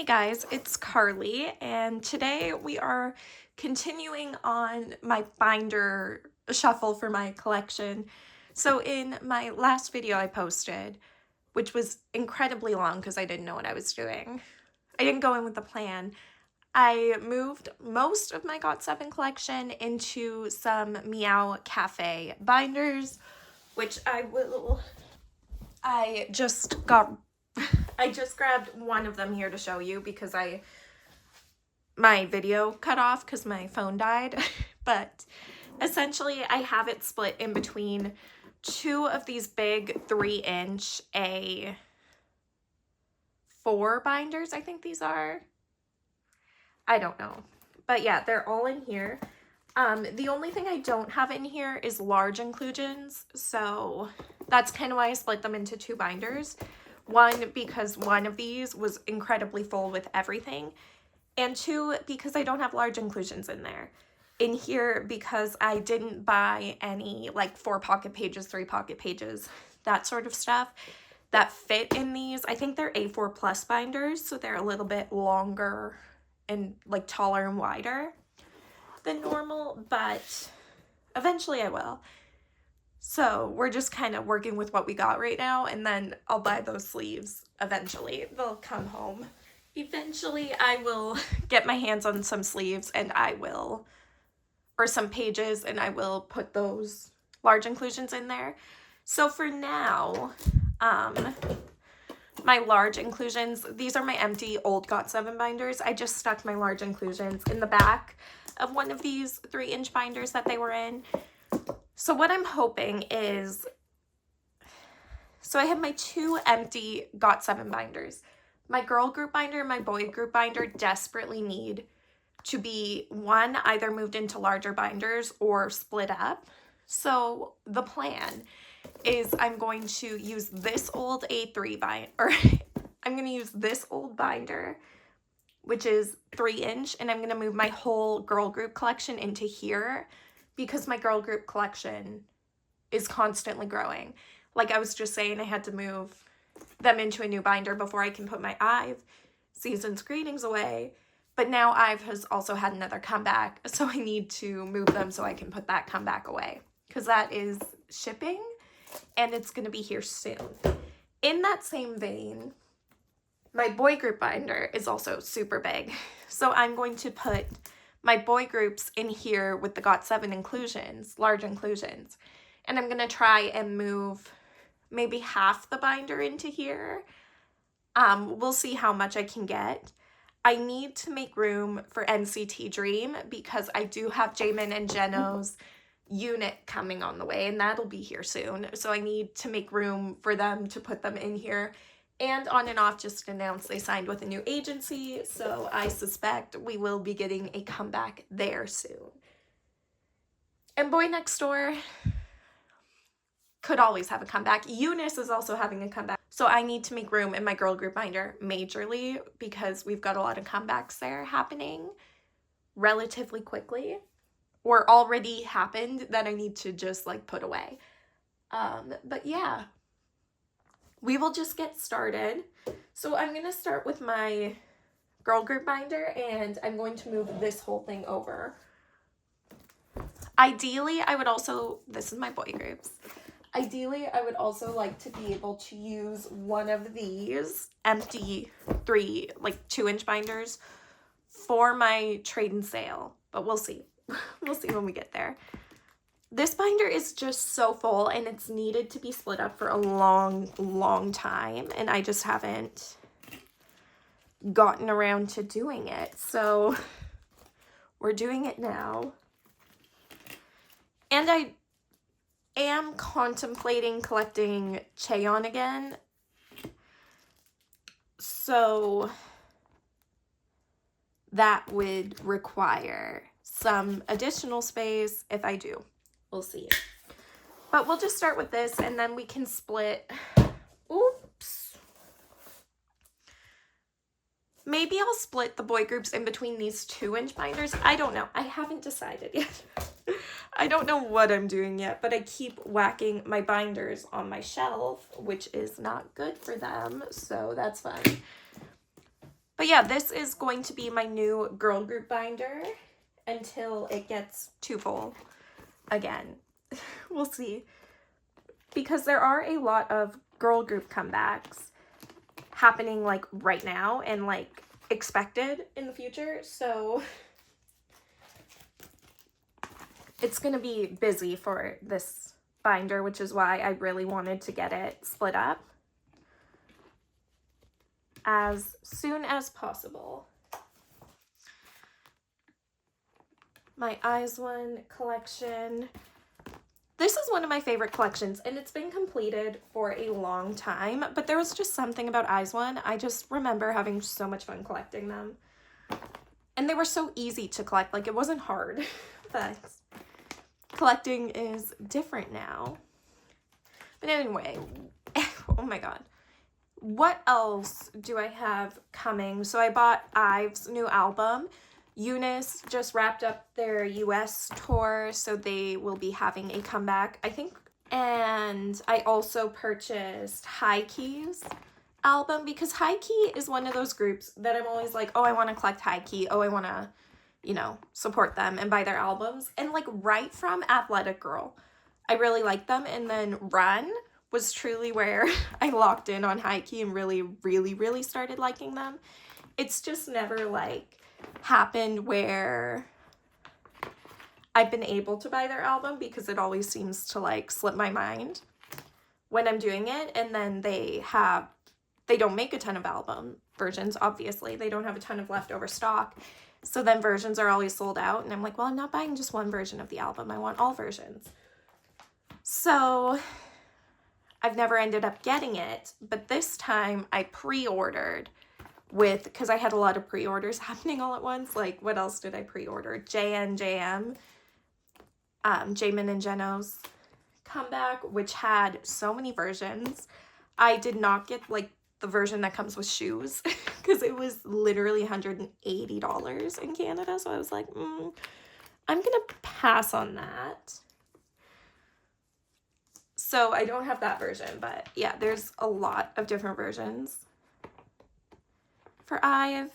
Hey guys, it's Carly, and today we are continuing on my binder shuffle for my collection. So in my last video I posted, which was incredibly long because I didn't know what I was doing, I didn't go in with the plan. I moved most of my GOT7 collection into some Meow Cafe binders, which I just grabbed one of them here to show you because my video cut off because my phone died. But essentially I have it split in between two of these big 3-inch A4 binders. I think these are. I don't know. But yeah, they're all in here. The only thing I don't have in here is large inclusions. So that's kind of why I split them into two binders. One, because one of these was incredibly full with everything. And two, because I don't have large inclusions in there. In here, because I didn't buy any like 4 pocket pages, 3 pocket pages, that sort of stuff that fit in these. I think they're A4 plus binders, so they're a little bit longer and like taller and wider than normal, but eventually I will. So we're just kind of working with what we got right now, and then I'll buy those sleeves eventually. They'll come home. Eventually I will get my hands on some sleeves and or some pages, and I will put those large inclusions in there. So for now, my large inclusions, these are my empty old GOT7 binders. I just stuck my large inclusions in the back of one of these 3-inch binders that they were in. So what I'm hoping is, so I have my 2 empty GOT7 binders. My girl group binder and my boy group binder desperately need to be, one, either moved into larger binders or split up. So the plan is I'm going to use this old A3 binder, or I'm going to use this old binder, which is 3-inch, and I'm going to move my whole girl group collection into here because my girl group collection is constantly growing. Like I was just saying, I had to move them into a new binder before I can put my Ive Season's Greetings away. But now Ive has also had another comeback, so I need to move them so I can put that comeback away because that is shipping and it's going to be here soon. In that same vein, my boy group binder is also super big. So I'm going to put my boy groups in here with the GOT7 inclusions, large inclusions. And I'm going to try and move maybe half the binder into here. We'll see how much I can get. I need to make room for NCT Dream because I do have Jamin and Jeno's unit coming on the way, and that'll be here soon. So I need to make room for them to put them in here. And On and Off just announced they signed with a new agency, so I suspect we will be getting a comeback there soon. And Boy Next Door could always have a comeback. Eunice is also having a comeback. So I need to make room in my girl group binder majorly because we've got a lot of comebacks there happening relatively quickly, or already happened that I need to just like put away. But yeah, we will just get started. So I'm going to start with my girl group binder, and I'm going to move this whole thing over. Ideally, I would also, this is my boy groups. Ideally, I would also like to be able to use one of these empty 2-inch binders for my trade and sale, but we'll see. We'll see when we get there. This binder is just so full, and it's needed to be split up for a long time, and I just haven't gotten around to doing it. So we're doing it now. And I am contemplating collecting Cheon again. So that would require some additional space if I do. We'll see. But we'll just start with this, and then we can split. Oops. Maybe I'll split the boy groups in between these 2-inch binders. I don't know. I haven't decided yet. I don't know what I'm doing yet, but I keep whacking my binders on my shelf, which is not good for them, so that's fine. But yeah, this is going to be my new girl group binder until it gets too full again. We'll see. Because there are a lot of girl group comebacks happening like right now and like expected in the future. So it's going to be busy for this binder, which is why I really wanted to get it split up as soon as possible. My Eyes One collection. This is one of my favorite collections, and it's been completed for a long time, but there was just something about Eyes One. I just remember having so much fun collecting them. And they were so easy to collect, like it wasn't hard, but collecting is different now. But anyway, oh my god. What else do I have coming? So I bought Ive's new album. Eunice just wrapped up their US tour, so they will be having a comeback, I think. And I also purchased High Key's album, because High Key is one of those groups that I'm always like, oh, I want to collect High Key. Oh, I want to, you know, support them and buy their albums. And like right from Athletic Girl, I really liked them. And then Run was truly where I locked in on High Key and really started liking them. It's just never like happened where I've been able to buy their album, because it always seems to like slip my mind when I'm doing it. And then they don't make a ton of album versions, obviously. They don't have a ton of leftover stock. So then versions are always sold out. And I'm like, well, I'm not buying just one version of the album. I want all versions. So I've never ended up getting it. But this time I pre-ordered because I had a lot of pre-orders happening all at once. Like, what else did I pre-order? JNJM, Jamin and Jeno's comeback, which had so many versions. I did not get like the version that comes with shoes because it was literally $180 in Canada. So I was like, I'm gonna pass on that. So I don't have that version, but yeah, there's a lot of different versions for Ive,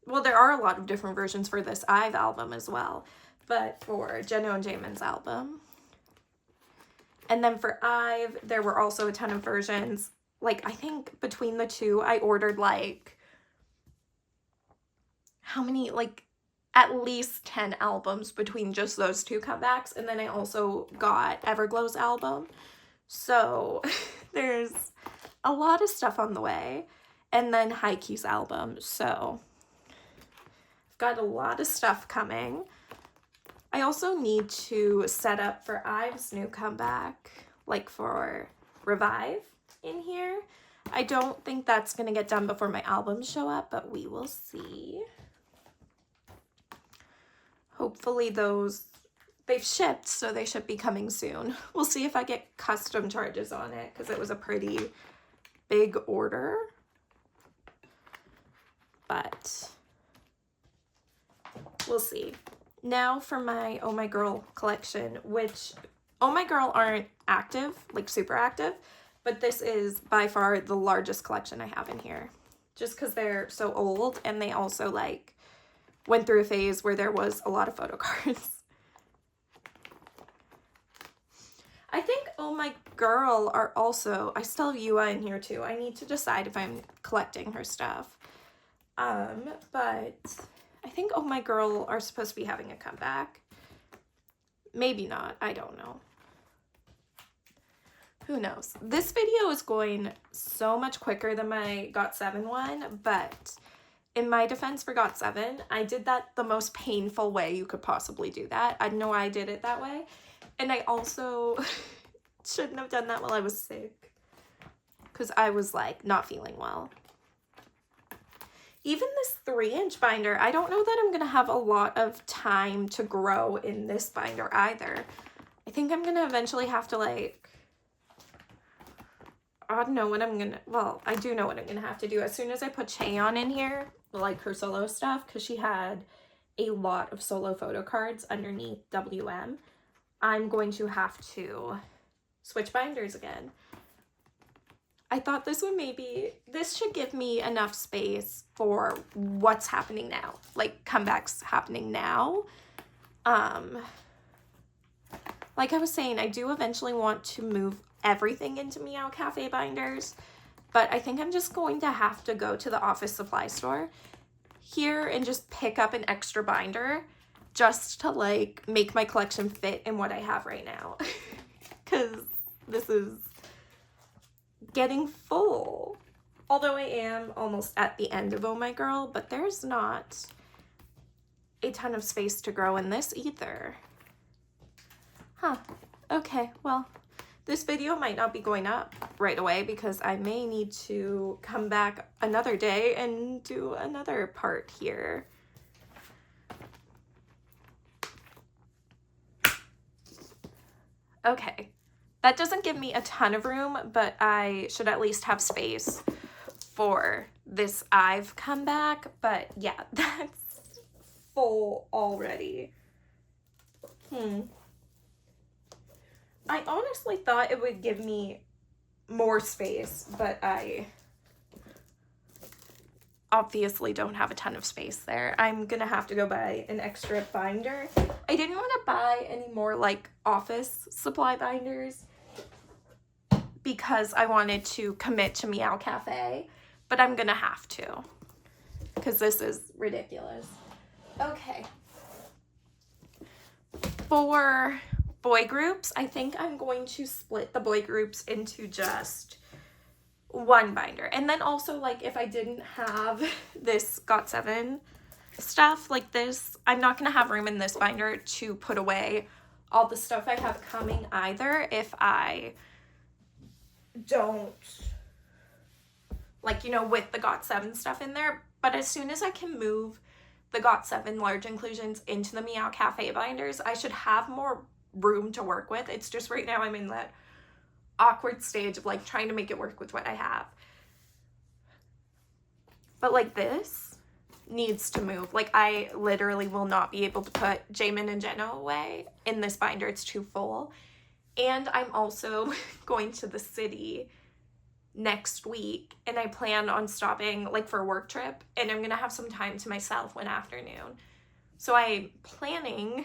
well, there are a lot of different versions for this Ive album as well, but for Jeno and Jamin's album. And then for Ive, there were also a ton of versions. Like, I think between the two, I ordered like, how many, like at least 10 albums between just those two comebacks. And then I also got Everglow's album. So there's a lot of stuff on the way. And then High Key's album. So I've got a lot of stuff coming. I also need to set up for Ive's new comeback, like for Revive in here. I don't think that's going to get done before my albums show up, but we will see. Hopefully they've shipped, so they should be coming soon. We'll see if I get custom charges on it, because it was a pretty big order. But we'll see. Now for my Oh My Girl collection, which Oh My Girl aren't active, like super active, but this is by far the largest collection I have in here. Just because they're so old, and they also like went through a phase where there was a lot of photo cards. I think Oh My Girl are also, I still have Yua in here too. I need to decide if I'm collecting her stuff. But I think Oh My Girl are supposed to be having a comeback. Maybe not. I don't know. Who knows? This video is going so much quicker than my Got7 one, but in my defense for Got7, I did that the most painful way you could possibly do that. I know I did it that way. And I also shouldn't have done that while I was sick, because I was like not feeling well. Even this 3-inch binder, I don't know that I'm going to have a lot of time to grow in this binder either. I think I'm going to eventually have to like, I don't know what I'm going to, well, I do know what I'm going to have to do. As soon as I put Cheon in here, like her solo stuff, because she had a lot of solo photo cards underneath WM, I'm going to have to switch binders again. I thought this should give me enough space for what's happening now, like comebacks happening now. Like I was saying, I do eventually want to move everything into Meow Cafe binders, but I think I'm just going to have to go to the office supply store here and just pick up an extra binder just to like make my collection fit in what I have right now. Because this is getting full. Although I am almost at the end of Oh My Girl, but there's not a ton of space to grow in this either. Huh. Okay, well, this video might not be going up right away because I may need to come back another day and do another part here. Okay, that doesn't give me a ton of room, but I should at least have space for this I've come back. But yeah, that's full already. I honestly thought it would give me more space, but I obviously don't have a ton of space there. I'm gonna have to go buy an extra binder. I didn't want to buy any more like office supply binders because I wanted to commit to Meow Cafe, but I'm gonna have to because this is ridiculous. Okay. For boy groups, I think I'm going to split the boy groups into just one binder. And then also, like, if I didn't have this Got7 stuff like this, I'm not going to have room in this binder to put away all the stuff I have coming either if I don't, like, you know, with the Got7 stuff in there. But as soon as I can move the Got7 large inclusions into the Meow Cafe binders, I should have more room to work with. It's just right now I'm in that awkward stage of like trying to make it work with what I have. But like this needs to move. Like I literally will not be able to put Jamin and Jenna away in this binder. It's too full. And I'm also going to the city next week and I plan on stopping like for a work trip and I'm gonna have some time to myself one afternoon. So I'm planning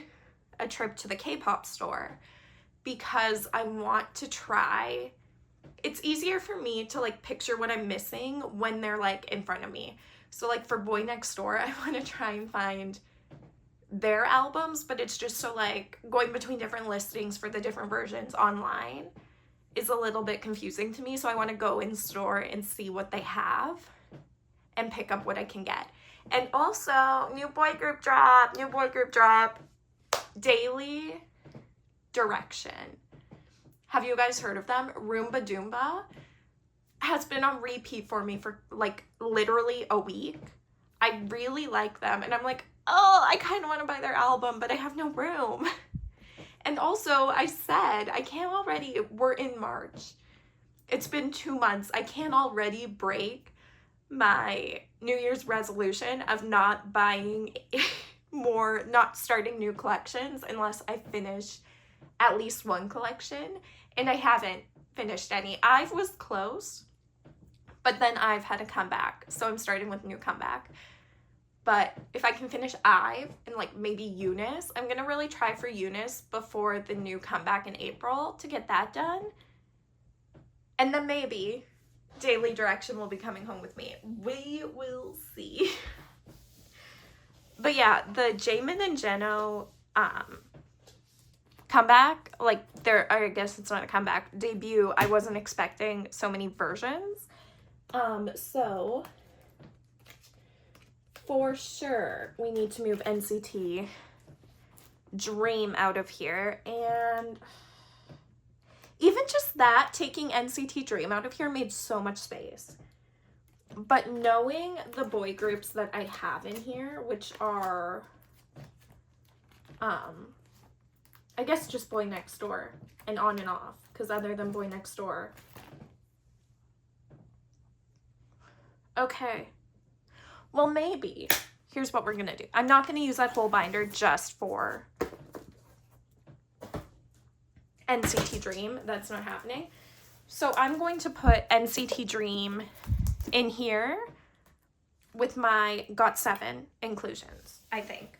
a trip to the K-pop store because I want to try. It's easier for me to like picture what I'm missing when they're like in front of me. So like for Boy Next Door, I want to try and find their albums, but it's just so like going between different listings for the different versions online is a little bit confusing to me. So I want to go in store and see what they have and pick up what I can get. And also new boy group drop, Daily Direction. Have you guys heard of them? Roomba Doomba has been on repeat for me for like literally a week. I really like them and I'm like, oh, I kind of want to buy their album, but I have no room. And also I said, I can't already, we're in March. It's been 2 months. I can't already break my New Year's resolution of not buying not starting new collections unless I finish at least one collection, and I haven't finished any. I've was close, but then I've had a comeback, so I'm starting with new comeback. But if I can finish Ive and like maybe Eunice, I'm gonna really try for Eunice before the new comeback in April to get that done. And then maybe Daily Direction will be coming home with me. We will see. But yeah, the Jamin and Jeno comeback, like I guess it's not a comeback, debut, I wasn't expecting so many versions. So for sure we need to move NCT Dream out of here, and even just that, taking NCT Dream out of here made so much space. But knowing the boy groups that I have in here, which are, I guess just Boy Next Door and On and Off, because other than Boy Next Door. Okay. Well, maybe. Here's what we're going to do. I'm not going to use that whole binder just for NCT Dream. That's not happening. So I'm going to put NCT Dream in here with my Got7 inclusions, I think.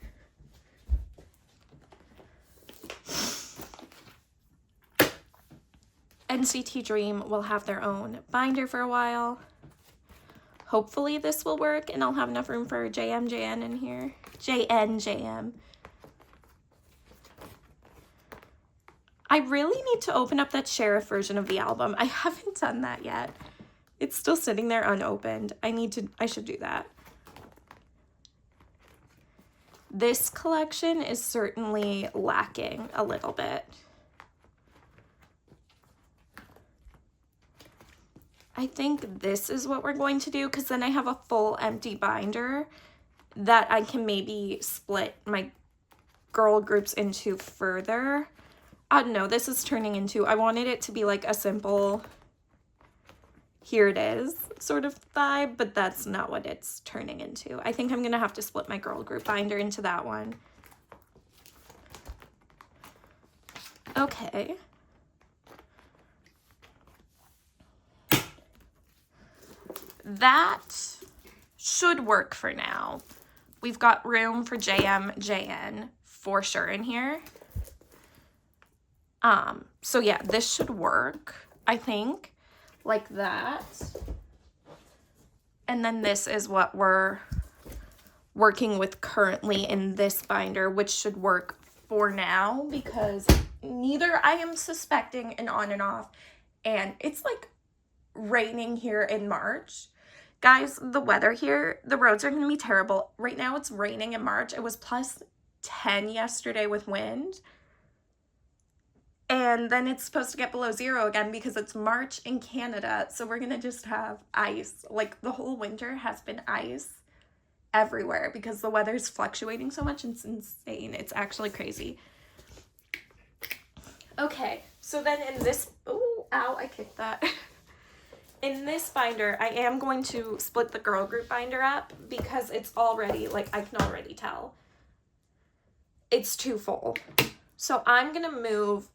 NCT Dream will have their own binder for a while. Hopefully this will work and I'll have enough room for JN in here. JN. I really need to open up that Sheriff version of the album. I haven't done that yet. It's still sitting there unopened. I should do that. This collection is certainly lacking a little bit. I think this is what we're going to do, because then I have a full empty binder that I can maybe split my girl groups into further. I don't know, this is turning into, I wanted it to be like a simple, here it is sort of vibe, but that's not what it's turning into. I think I'm gonna have to split my girl group binder into that one. Okay. That should work for now. We've got room for JN for sure in here. So yeah, this should work, I think, like that. And then this is what we're working with currently in this binder, which should work for now, because neither I am suspecting an on and off, and it's like raining here in March. Guys, the weather here, the roads are going to be terrible. Right now it's raining in March. It was plus 10 yesterday with wind. And then it's supposed to get below 0 again because it's March in Canada. So we're going to just have ice. Like the whole winter has been ice everywhere because the weather's fluctuating so much. It's insane. It's actually crazy. Okay, so then in this, oh, ow, I kicked that. In this binder, I am going to split the girl group binder up because it's already, like, I can already tell it's too full. So I'm going to move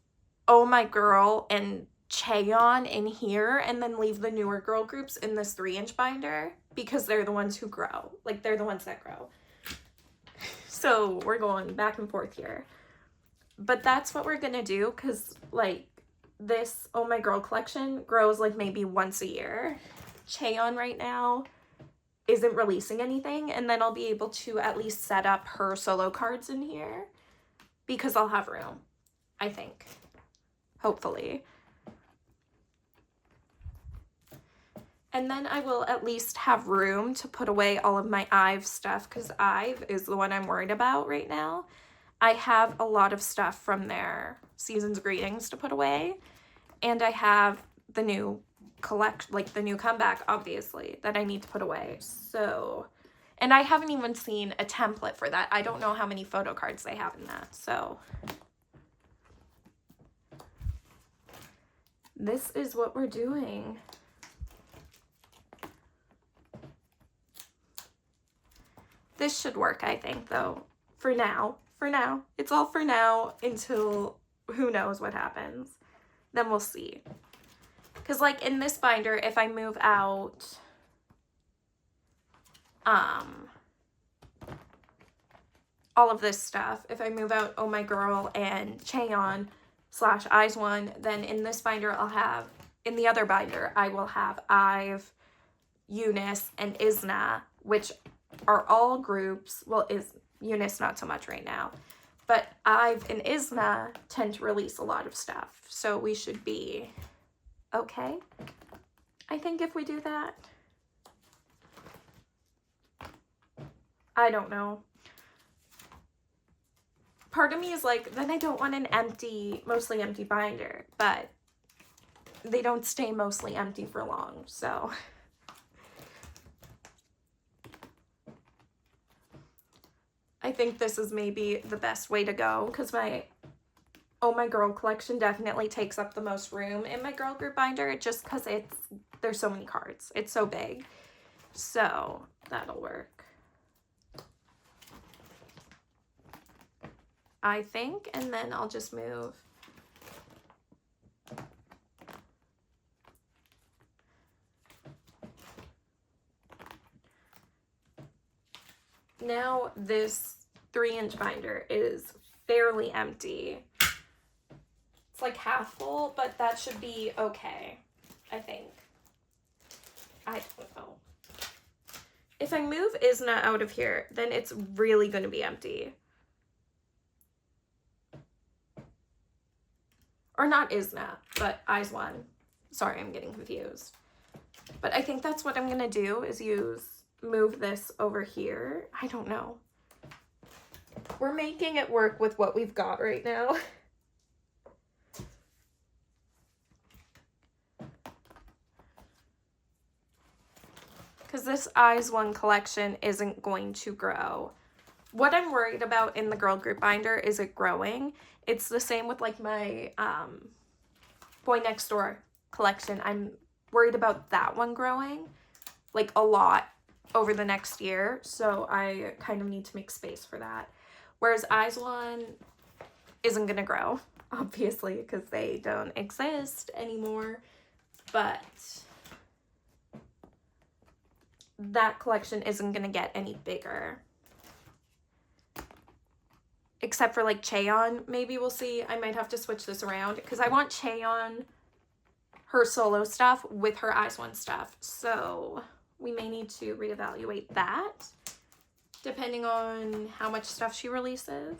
Oh My Girl and Chaeyeon in here and then leave the newer girl groups in this 3-inch binder because they're the ones who grow. Like, they're the ones that grow. So we're going back and forth here. But that's what we're going to do because, like, this Oh My Girl collection grows like maybe once a year. Chaeyeon right now isn't releasing anything, and then I'll be able to at least set up her solo cards in here because I'll have room, I think. Hopefully. And then I will at least have room to put away all of my IVE stuff because IVE is the one I'm worried about right now. I have a lot of stuff from their Season's Greetings to put away. And I have the new the new comeback, obviously, that I need to put away. So, and I haven't even seen a template for that. I don't know how many photo cards they have in that. So, this is what we're doing. This should work, I think, though, for now. For now. It's all for now until who knows what happens. Then we'll see. Because, like, in this binder, if I move out all of this stuff, if I move out Oh My Girl and Chaeyeon / IZ*ONE, then in this binder I'll have, in the other binder, I will have IVE, Eunice, and IZNA, which are all groups. Well, Eunice not so much right now. But IVE and IZNA tend to release a lot of stuff. So we should be okay, I think, if we do that. I don't know. Part of me is like, then I don't want an empty, mostly empty binder. But they don't stay mostly empty for long, so. I think this is maybe the best way to go because my Oh My Girl collection definitely takes up the most room in my girl group binder just because there's so many cards. It's so big. So that'll work, I think. And then I'll just move now this 3-inch binder is fairly empty. It's like half full, but that should be okay, I think. I don't know. If I move Isna out of here, then it's really going to be empty. Or not Isna, but Eyes One. Sorry, I'm getting confused. But I think that's what I'm going to do, is move this over here. I don't know. We're making it work with what we've got right now. Because this Eyes One collection isn't going to grow. What I'm worried about in the girl group binder is it growing. It's the same with like my Boy Next Door collection. I'm worried about that one growing like a lot over the next year. So I kind of need to make space for that. Whereas Eyes One isn't going to grow, obviously, because they don't exist anymore. But that collection isn't going to get any bigger. Except for like Cheon, maybe we'll see. I might have to switch this around because I want Cheon, her solo stuff with her Eyes One stuff. So we may need to reevaluate that depending on how much stuff she releases.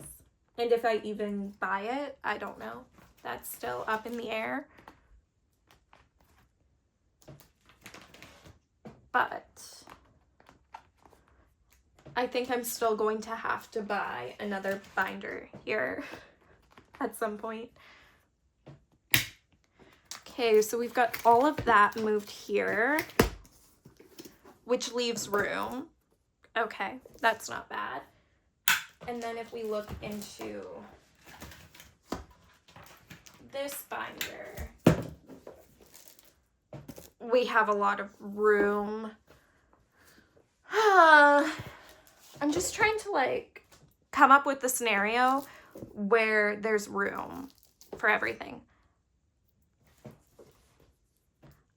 And if I even buy it, I don't know. That's still up in the air. But I think I'm still going to have to buy another binder here at some point. Okay, so we've got all of that moved here, which leaves room. Okay, that's not bad. And then if we look into this binder, we have a lot of room. I'm just trying to like come up with the scenario where there's room for everything.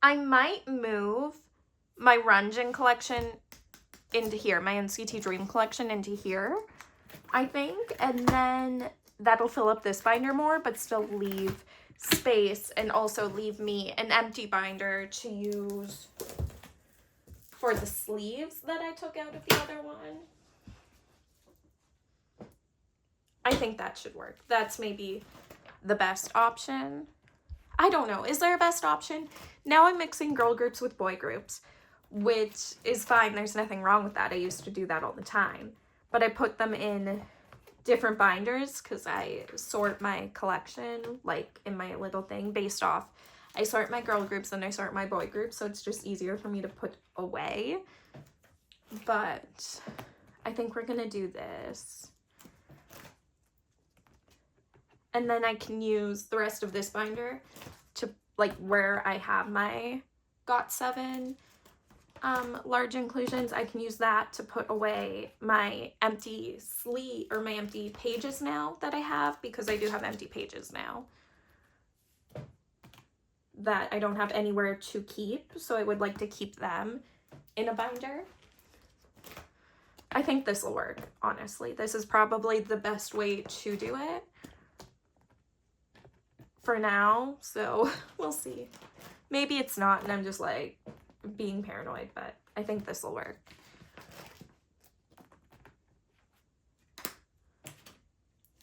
I might move my Runjin collection into here, my NCT Dream collection into here, I think, and then that'll fill up this binder more, but still leave space and also leave me an empty binder to use for the sleeves that I took out of the other one. I think that should work. That's maybe the best option. I don't know. Is there a best option? Now I'm mixing girl groups with boy groups, which is fine. There's nothing wrong with that. I used to do that all the time. But I put them in different binders because I sort my collection, like in my little thing, based off. I sort my girl groups and I sort my boy groups, so it's just easier for me to put away. But I think we're going to do this. And then I can use the rest of this binder to, like, where I have my GOT7 large inclusions, I can use that to put away my empty sleeve or my empty pages now that I have, because I do have empty pages now that I don't have anywhere to keep. So I would like to keep them in a binder. I think this will work, honestly. This is probably the best way to do it for now, so we'll see. Maybe it's not and I'm just like being paranoid, but I think this will work.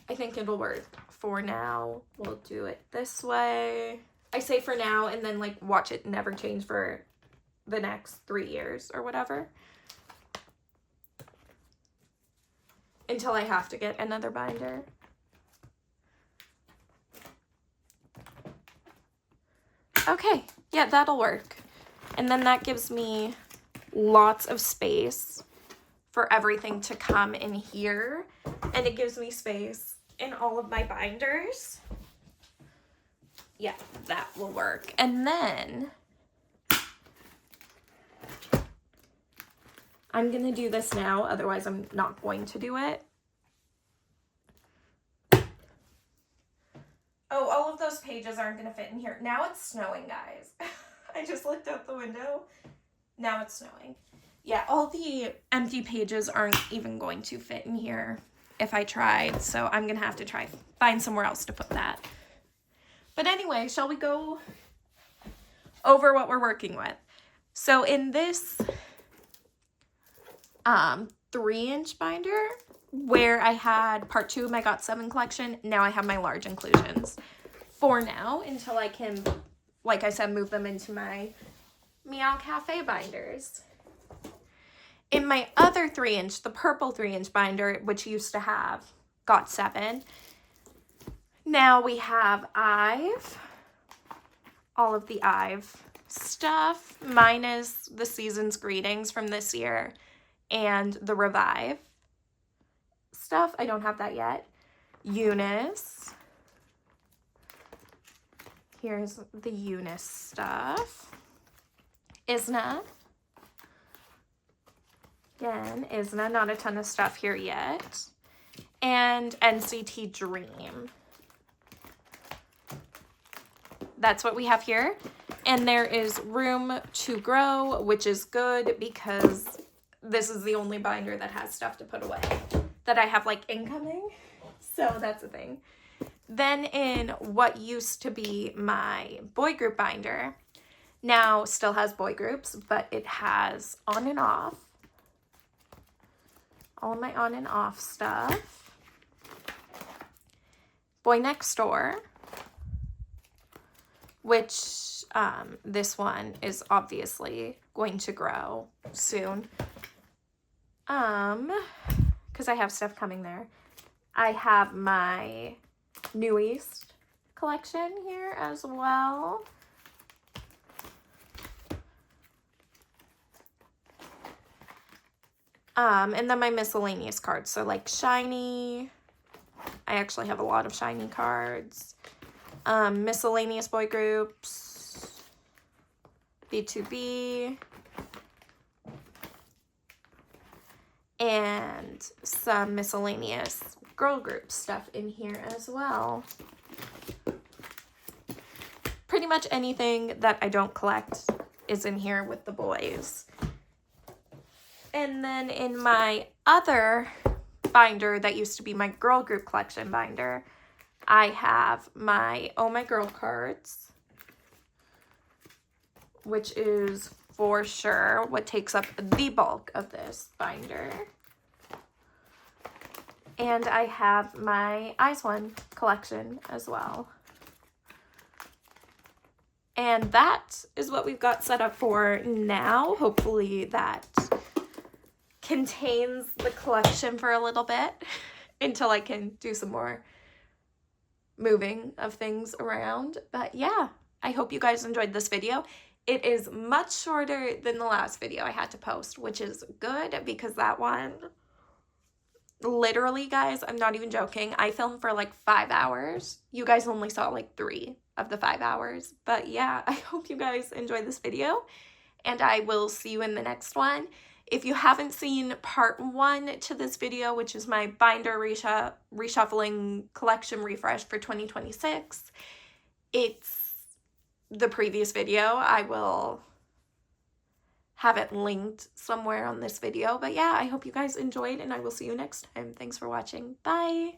I think it'll work for now. We'll do it this way. I say for now and then like watch it never change for the next 3 years or whatever, until I have to get another binder. Okay, yeah, that'll work. And then that gives me lots of space for everything to come in here. And it gives me space in all of my binders. Yeah, that will work. And then I'm going to do this now, otherwise I'm not going to do it. Oh, all of those pages aren't going to fit in here. Now it's snowing, guys. I just looked out the window. Now it's snowing. Yeah, all the empty pages aren't even going to fit in here if I tried, so I'm gonna have to find somewhere else to put that. But anyway, shall we go over what we're working with? So in this 3-inch binder, where I had part 2 of my Got 7 collection, now I have my large inclusions for now, until I can, like I said, move them into my Meow Cafe binders. In my other 3-inch, the purple 3-inch binder, which used to have Got 7, now we have I've, all of the I've stuff, minus the Season's Greetings from this year and the Revive stuff. I don't have that yet. Eunice. Here's the Eunice stuff. Isna. Again, Isna, not a ton of stuff here yet. And NCT Dream. That's what we have here. And there is room to grow, which is good because this is the only binder that has stuff to put away that I have like incoming. So that's a thing. Then in what used to be my boy group binder, now still has boy groups, but it has on and off. All of my on and off stuff. Boy Next Door, which this one is obviously going to grow soon. Because I have stuff coming there. I have my New East collection here as well. And then my miscellaneous cards. So like Shiny. I actually have a lot of Shiny cards. Miscellaneous boy groups. B2B. And some miscellaneous girl group stuff in here as well. Pretty much anything that I don't collect is in here with the boys. And then in my other binder that used to be my girl group collection binder, I have my Oh My Girl cards, which is for sure what takes up the bulk of this binder. And I have my Eyes One collection as well. And that is what we've got set up for now. Hopefully that contains the collection for a little bit until I can do some more moving of things around. But yeah, I hope you guys enjoyed this video. It is much shorter than the last video I had to post, which is good because that one, literally guys, I'm not even joking, I filmed for like 5 hours. You guys only saw like 3 of the 5 hours. But yeah, I hope you guys enjoyed this video and I will see you in the next one. If you haven't seen part 1 to this video, which is my binder reshuffling collection refresh for 2026, it's the previous video. I will have it linked somewhere on this video. But yeah, I hope you guys enjoyed and I will see you next time. Thanks for watching. Bye!